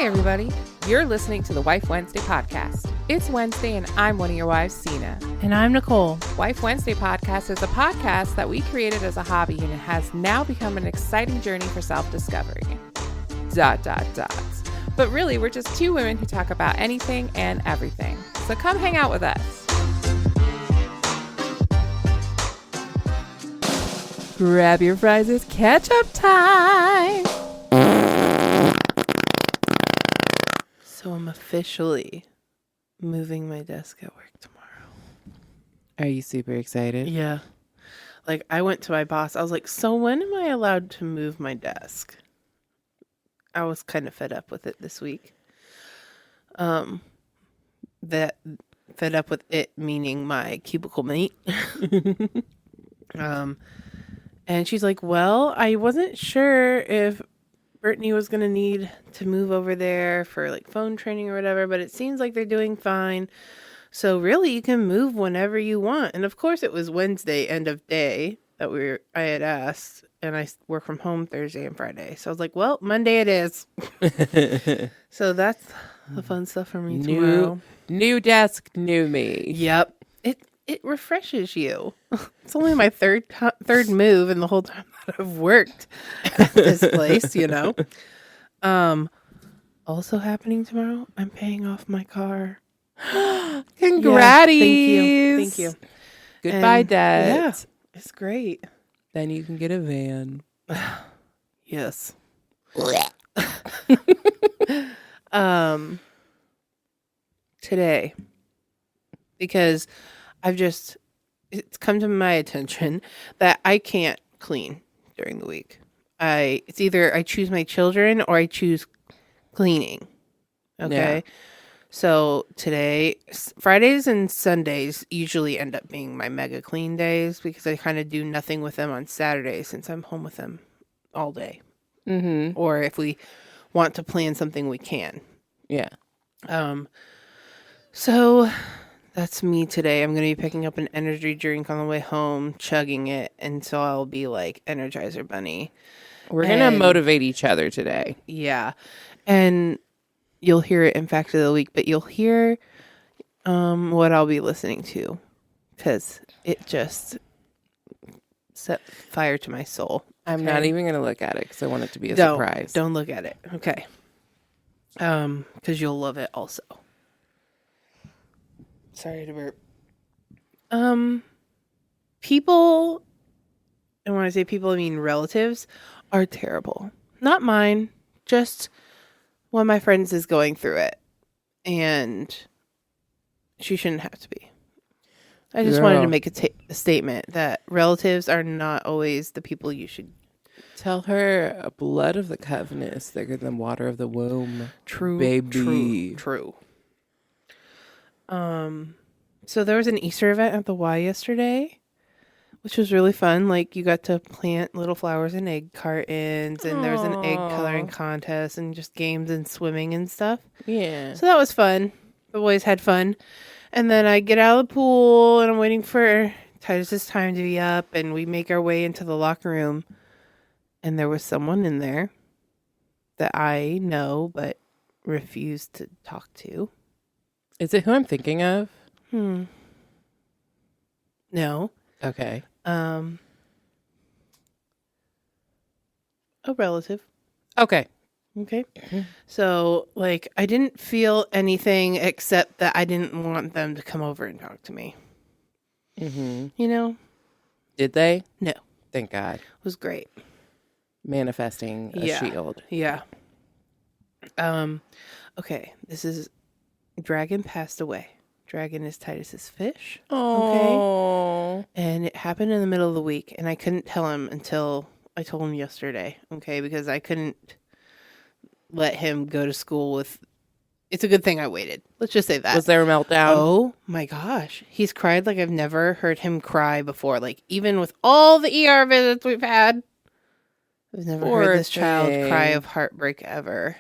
Hi, everybody. You're listening to the Wife Wednesday podcast. It's Wednesday, and I'm one of your wives, Cena. And I'm Nicole. Wife Wednesday podcast is a podcast that we created as a hobby, and it has now become an exciting journey for self-discovery. ... But really, we're just two women who talk about anything and everything. So come hang out with us. Grab your fries, it's catch-up time. So I'm officially moving my desk at work tomorrow. Are you super excited? Yeah. Like, I went to my boss. I was like, so when am I allowed to move my desk? I was kind of fed up with it this week. That fed up with it meaning my cubicle mate. And she's like, well, I wasn't sure if Brittany was going to need to move over there for like phone training or whatever, but it seems like they're doing fine. So really you can move whenever you want. And of course it was Wednesday, end of day that I had asked, and I work from home Thursday and Friday. So I was like, well, Monday it is. So that's the fun stuff for me tomorrow. New desk, new me. Yep. It refreshes you. It's only my third move in the whole time that I've worked at this place, you know. Also happening tomorrow, I'm paying off my car. Congrats. Yeah, thank you. Goodbye, debt. Yeah, it's great. Then you can get a van. Yes. Today, because it's come to my attention that I can't clean during the week. It's either I choose my children or I choose cleaning. Okay. Yeah. So today, Fridays and Sundays usually end up being my mega clean days because I kind of do nothing with them on Saturdays since I'm home with them all day. Mm-hmm. Or if we want to plan something, we can. Yeah. So that's me today. I'm going to be picking up an energy drink on the way home, chugging it, and so I'll be like Energizer Bunny. We're going to motivate each other today. Yeah. And you'll hear it in Fact of the Week, but you'll hear what I'll be listening to because it just set fire to my soul. I'm not even going to look at it because I want it to be a surprise. Don't look at it. Okay. Because you'll love it also. Sorry to burp. People, and when I say people, I mean relatives, are terrible. Not mine, just one of my friends is going through it. And she shouldn't have to be. I just wanted to make a statement that relatives are not always the people you should. Tell her blood of the covenant is thicker than water of the womb. True, baby. True. So there was an Easter event at the Y yesterday, which was really fun. Like, you got to plant little flowers in egg cartons, and there was an egg coloring contest, and just games and swimming and stuff. Yeah. So that was fun. The boys had fun. And then I get out of the pool, and I'm waiting for Titus's time to be up, and we make our way into the locker room. And there was someone in there that I know but refuse to talk to. Is it who I'm thinking of? No. Okay. A relative. Okay. Mm-hmm. So, like, I didn't feel anything except that I didn't want them to come over and talk to me. Mm-hmm. You know? Did they? No. Thank God. It was great. Manifesting a shield. Yeah. Okay. This is Dragon passed away. Dragon is Titus's fish. Oh. Okay. And it happened in the middle of the week, and I couldn't tell him until I told him yesterday. Okay, because I couldn't let him go to school with. It's a good thing I waited. Let's just say that. Was there a meltdown? Oh my gosh, he's cried like I've never heard him cry before. Like, even with all the ER visits we've had, I've never heard this child cry of heartbreak ever.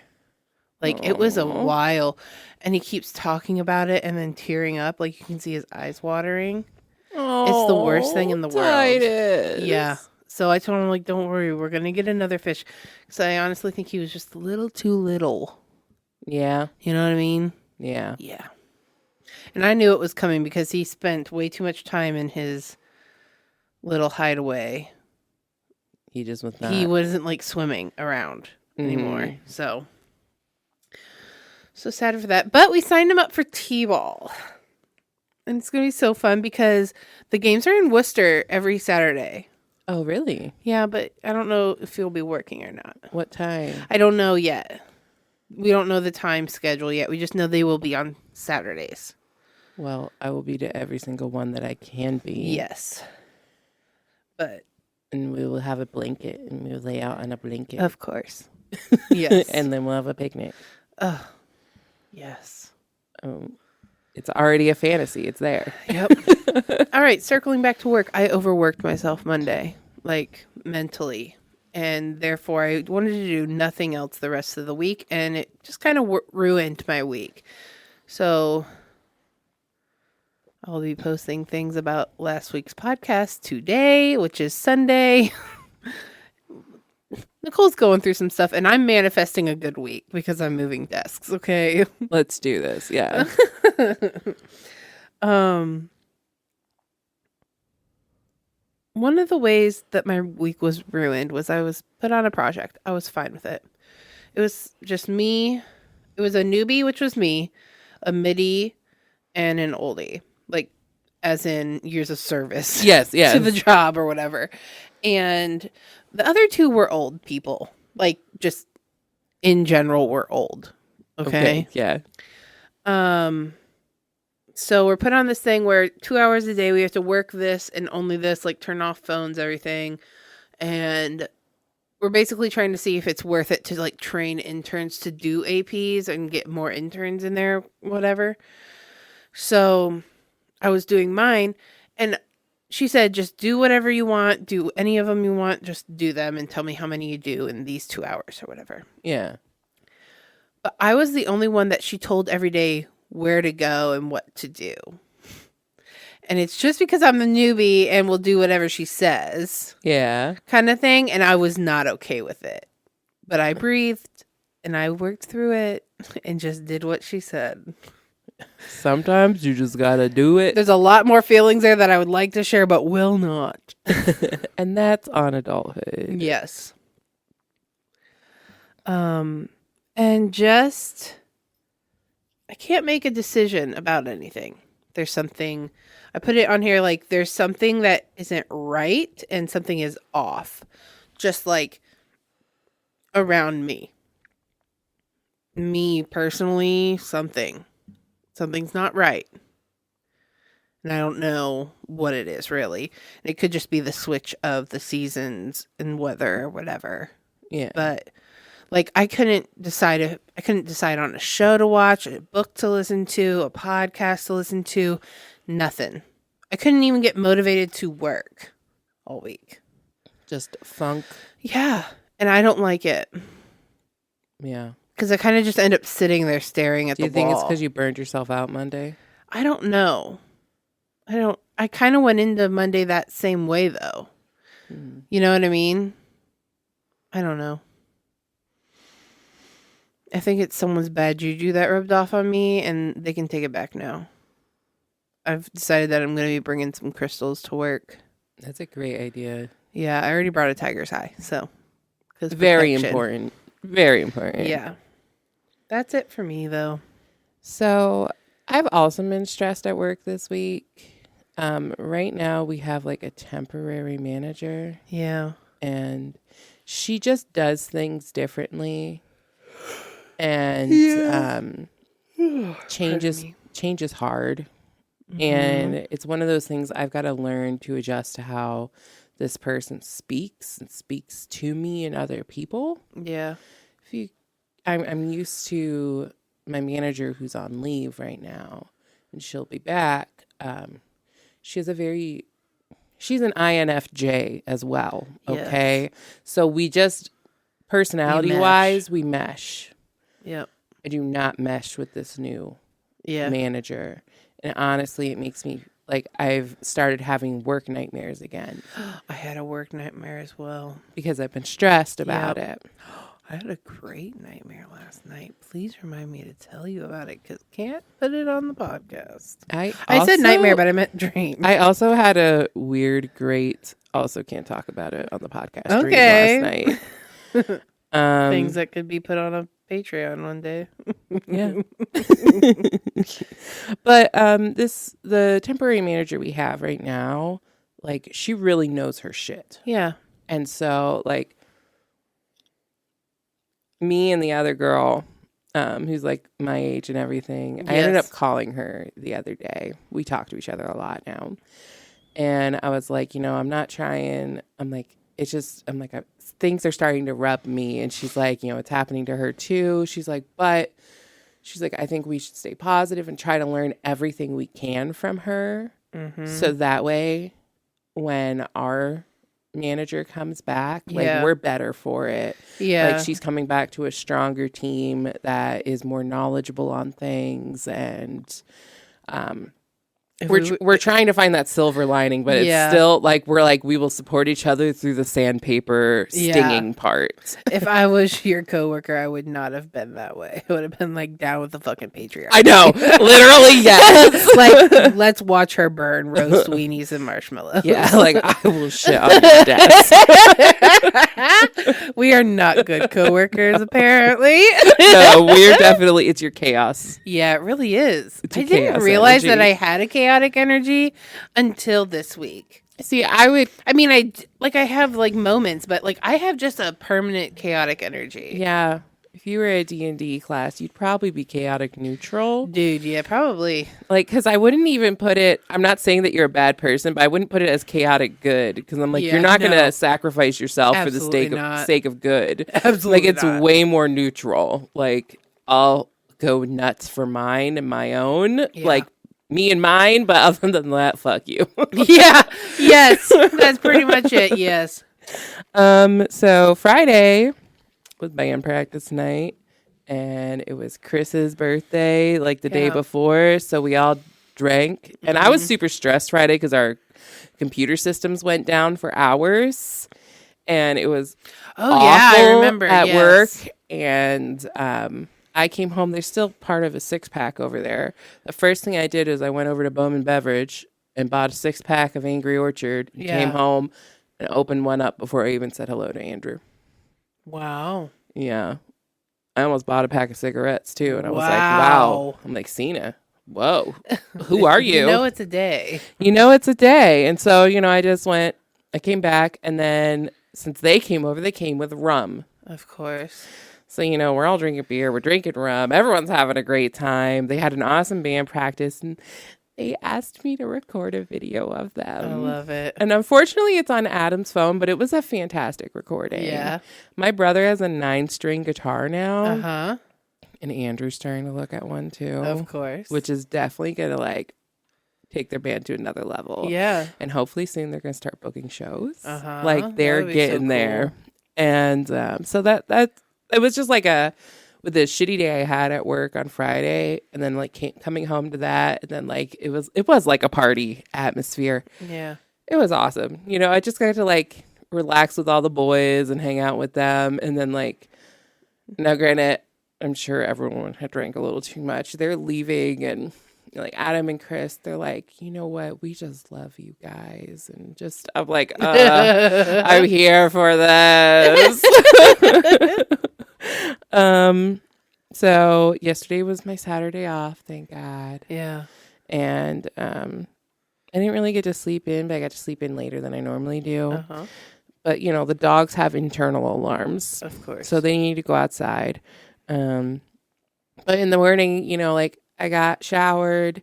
Like, it was a while, and he keeps talking about it and then tearing up. Like, you can see his eyes watering. It's the worst thing in the world. Yeah. So I told him, like, don't worry, we're going to get another fish. Because I honestly think he was just a little too little. Yeah. You know what I mean? Yeah. Yeah. And I knew it was coming because he spent way too much time in his little hideaway. He just was not. He wasn't like swimming around anymore. So sad for that. But we signed him up for T-ball. And it's going to be so fun because the games are in Worcester every Saturday. Oh, really? Yeah, but I don't know if he'll be working or not. What time? I don't know yet. We don't know the time schedule yet. We just know they will be on Saturdays. Well, I will be to every single one that I can be. Yes. And we will have a blanket and we will lay out on a blanket. Of course. Yes. And then we'll have a picnic. Oh, yes. It's already a fantasy. It's there. Yep. All right. Circling back to work. I overworked myself Monday, like mentally. And therefore, I wanted to do nothing else the rest of the week. And it just kind of ruined my week. So I'll be posting things about last week's podcast today, which is Sunday. Nicole's going through some stuff, and I'm manifesting a good week because I'm moving desks, okay? Let's do this, yeah. One of the ways that my week was ruined was I was put on a project. I was fine with it. It was just me. It was a newbie, which was me, a midi, and an oldie. Like, as in years of service. Yes. To the job or whatever. And the other two were old people. Like, just in general, were old. Okay? Yeah. So we're put on this thing where 2 hours a day we have to work this and only this, like turn off phones, everything. And we're basically trying to see if it's worth it to like train interns to do APs and get more interns in there, whatever. So I was doing mine and she said, just do whatever you want, do any of them you want, just do them and tell me how many you do in these 2 hours or whatever. Yeah. But I was the only one that she told every day where to go and what to do. And it's just because I'm the newbie and will do whatever she says. Yeah. Kind of thing. And I was not okay with it. But I breathed and I worked through it and just did what she said. Sometimes you just gotta do it. There's a lot more feelings there that I would like to share, but will not. And that's on adulthood. Yes. And just, I can't make a decision about anything. There's something, I put it on here like there's something that isn't right and something is off. Just like around me. Me personally, something's not right. And I don't know what it is really. It could just be the switch of the seasons and weather or whatever. Yeah. But like I couldn't decide on a show to watch, a book to listen to, a podcast to listen to, nothing. I couldn't even get motivated to work all week. Just funk. Yeah. And I don't like it. Yeah. Because I kind of just end up sitting there staring at the wall. Do you think it's because you burned yourself out Monday? I don't know. I kind of went into Monday that same way, though. You know what I mean? I don't know. I think it's someone's bad juju that rubbed off on me, and they can take it back now. I've decided that I'm going to be bringing some crystals to work. That's a great idea. Yeah, I already brought a tiger's eye, so. Very important. Very important. Yeah. That's it for me, though. So I've also been stressed at work this week. Right now we have like a temporary manager. Yeah. And she just does things differently. And change is hard. Mm-hmm. And it's one of those things I've got to learn to adjust to how this person speaks and speaks to me and other people. Yeah. I'm used to my manager who's on leave right now, and she'll be back. She's an INFJ as well. Okay. Yes. So we just personality wise, we mesh. Yep. I do not mesh with this new manager. And honestly, it makes me like I've started having work nightmares again. I had a work nightmare as well. Because I've been stressed about it. I had a great nightmare last night. Please remind me to tell you about it because can't put it on the podcast. I said nightmare, but I meant dream. I also had a weird, great, also can't talk about it on the podcast Okay. dream last night. Things that could be put on a Patreon one day. Yeah. But the temporary manager we have right now, like, she really knows her shit. Yeah. And so, like, me and the other girl, who's like my age and everything, I ended up calling her the other day. We talk to each other a lot now. And I was like, I'm not trying. I'm like, things are starting to rub me. And she's like, it's happening to her too. She's like, I think we should stay positive and try to learn everything we can from her. Mm-hmm. So that way, when our manager comes back, like, we're better for it. Yeah. Like, she's coming back to a stronger team that is more knowledgeable on things. And, we're trying to find that silver lining, but it's still like we will support each other through the sandpaper stinging part. If I was your coworker, I would not have been that way. I would have been like down with the fucking patriarchy. I know, literally, yes. Like, let's watch her burn roast weenies and marshmallows. Yeah, like, I will shit on your desk. We are not good coworkers, apparently. No, we're definitely. It's your chaos. Yeah, it really is. I didn't realize that I had a chaotic energy until this week. See, I have like moments, but like I have just a permanent chaotic energy. Yeah. If you were a D&D class, you'd probably be chaotic neutral. Dude, yeah, probably. Like, because I wouldn't even put it, I'm not saying that you're a bad person, but I wouldn't put it as chaotic good. Because I'm like, you're not going to sacrifice yourself Absolutely for the sake of good. Absolutely like, it's way more neutral. Like, I'll go nuts for mine and my own. Yeah. Like, me and mine, but other than that, fuck you. Yeah. Yes. That's pretty much it. Yes. So Friday was band practice night, and it was Chris's birthday, like the day before. So we all drank, and I was super stressed Friday because our computer systems went down for hours, and it was awful I remember at work. And I came home. There's still part of a 6-pack over there. The first thing I did is I went over to Bowman Beverage and bought a 6-pack of Angry Orchard. And came home and opened one up before I even said hello to Andrew. Wow. Yeah. I almost bought a pack of cigarettes too. And I was like, wow. I'm like, Cena, whoa. Who are you? It's a day. It's a day. And so, I came back, and then since they came over, they came with rum. Of course. So, we're all drinking beer. We're drinking rum. Everyone's having a great time. They had an awesome band practice, and they asked me to record a video of them. I love it. And unfortunately, it's on Adam's phone, but it was a fantastic recording. Yeah. My brother has a 9-string guitar now. Uh-huh. And Andrew's starting to look at one, too. Of course. Which is definitely going to, take their band to another level. Yeah. And hopefully soon they're going to start booking shows. Uh-huh. Like, they're getting there. And so that it was just like with the shitty day I had at work on Friday, and then coming home to that, and then it was like a party atmosphere. Yeah. It was awesome. I just got to relax with all the boys and hang out with them. And then now granted, I'm sure everyone had drank a little too much. They're leaving, and Adam and Chris, they're like, you know what? We just love you guys. And just, I'm like, I'm here for this. So yesterday was my Saturday off, thank God. Yeah. And I didn't really get to sleep in, but I got to sleep in later than I normally do. Uh-huh. But the dogs have internal alarms, of course, so they need to go outside. But in the morning, I got showered,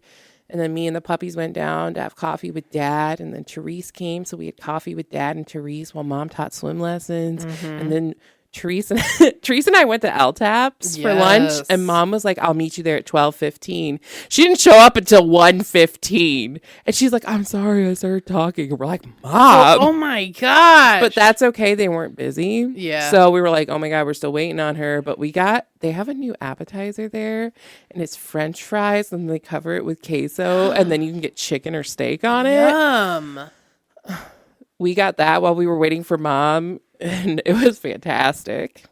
and then me and the puppies went down to have coffee with Dad, and then Therese came, so we had coffee with Dad and Therese while Mom taught swim lessons. And then Therese and I went to LTAPS for lunch, and Mom was like, I'll meet you there at 12:15. She didn't show up until 1:15, and she's like, I'm sorry, I started talking. And we're like, Mom. Oh my gosh. But that's okay. They weren't busy. Yeah. So we were like, oh my God, we're still waiting on her. But they have a new appetizer there, and it's French fries, and they cover it with queso, and then you can get chicken or steak on it. Yum. We got that while we were waiting for Mom, and it was fantastic.